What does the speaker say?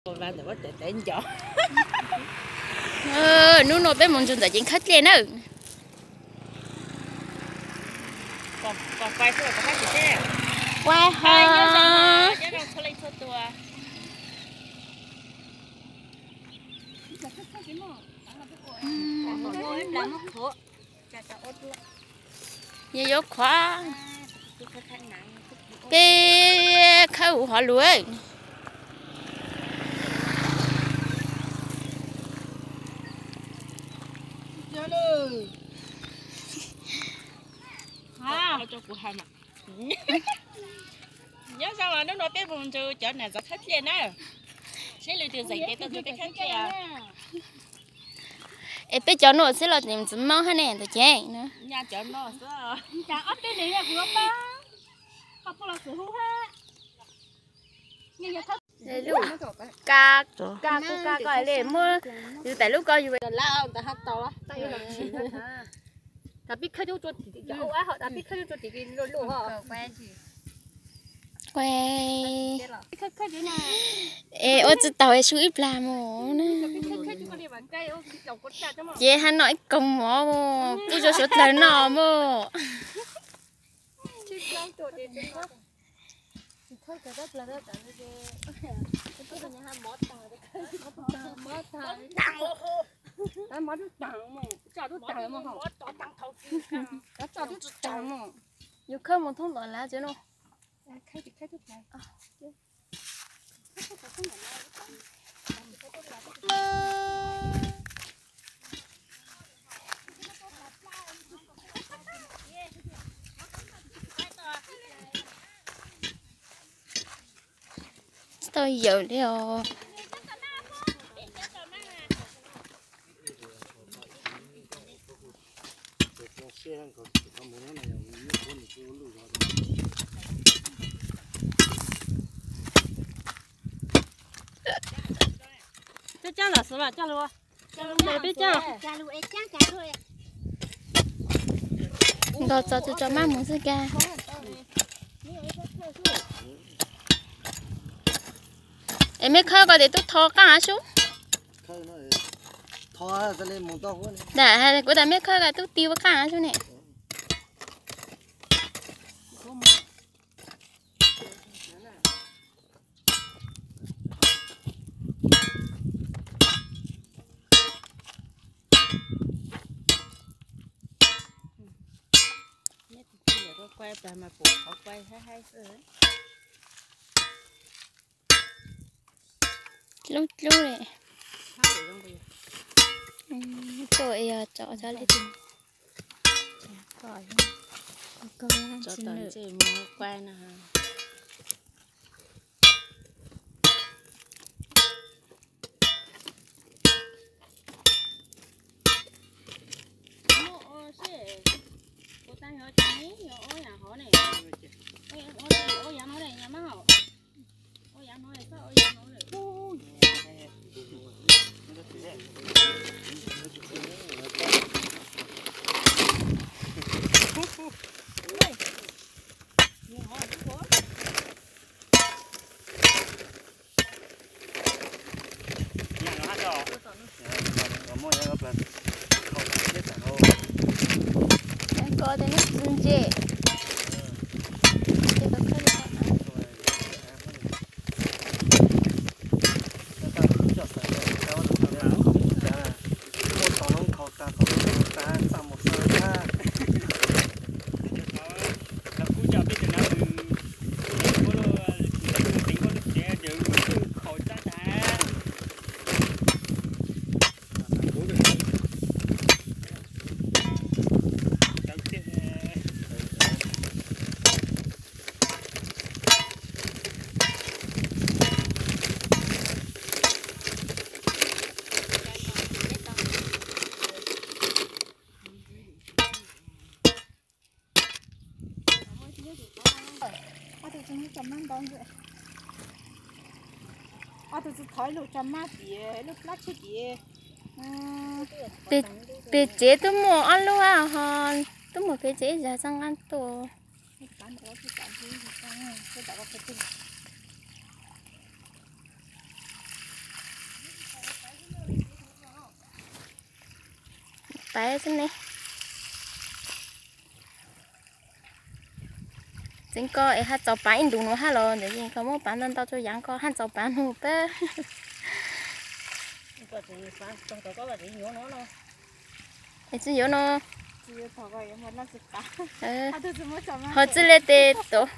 Và để bắt đến chỗ. Nó nổi bên một chuyện tại chuyện khách lên nữa. Còn quay thôi có khách gì thế? Quay ha. Nhớ đâu thôi lên thôi tua. Như gió khóa. Cái khâu họ lúa. Cho cụ hành ạ. Nhớ sao mà nó nói bé vùng cho chỗ này rất khách liền á. Sẽ lưu tiền dạy tao cho cái khách kia. Em biết cho nó sẽ là tìm怎么还能得钱呢？ Nhà chỗ nó sao? Chả ấp bên này là vừa ba. Học là sự hú ha. Nhưng mà Đây lúc ca coi lên mua từ tại lúc coi về Lao ta hát to á. tay là chỉ ha. Đã biết khai cho thì cái áo họ đã biết khai cho thì cái lỗ họ. quay Khai khai thế nào? ê ô chị tàu ấy suy ít làm mồ nè Khai khai cho cái bàn cây ô chồng con cha cho mà. chị hắn nói công mỏ mồ cứ cho số lần nọ mồ Chứ không tổ để cho nó. Thôi cái đó là đó cái cái nhà hàng mót tàu đấy. Mót tàu. Đằng ô khô. Cái mót đằng mà. Chả đút đằng mà hả? Mót to đằng thâu kia. Cái chả đút đằng mà. nhiều khâu một thông đoạn lá chứ nó Khai thì khai chút này. tôi giờ đi rồi Chắc chắn là số là chắc luôn. Mẹ biết chưa? đó cho má muốnซื้อca em mấy khâu có để tôi thò cả xuống thò ra lên một to quá này. đã hay của ta mấy khâu cái tôi tiêu cả xuống nè Quay bà mà phụ họ quay hay rồi. lúc này tôi cho lên tìm Coi. có Cho tận chỉ mua quay nè. Cô ta hỏi cháy, ôi nhà hỏi này. Ôi nhà nói này nhà má hậu. Ôi nhà nói này sao ôi nhà nói này. có tên nó dừng chè tôi thổi lụt cho má tía, lúc lát chết tía. bị chế tôi mua ăn luôn à hòn tôi mua cái chế giá sang ăn tổ 摆着呢。真个哎，他早搬印度诺哈喽，就是他们搬到处养个，他早搬路呗。个是啥？个个是有喏喏。哎，只有呢。只有头发有么那是大。嗯。他都怎么找嘛？好，这里的多。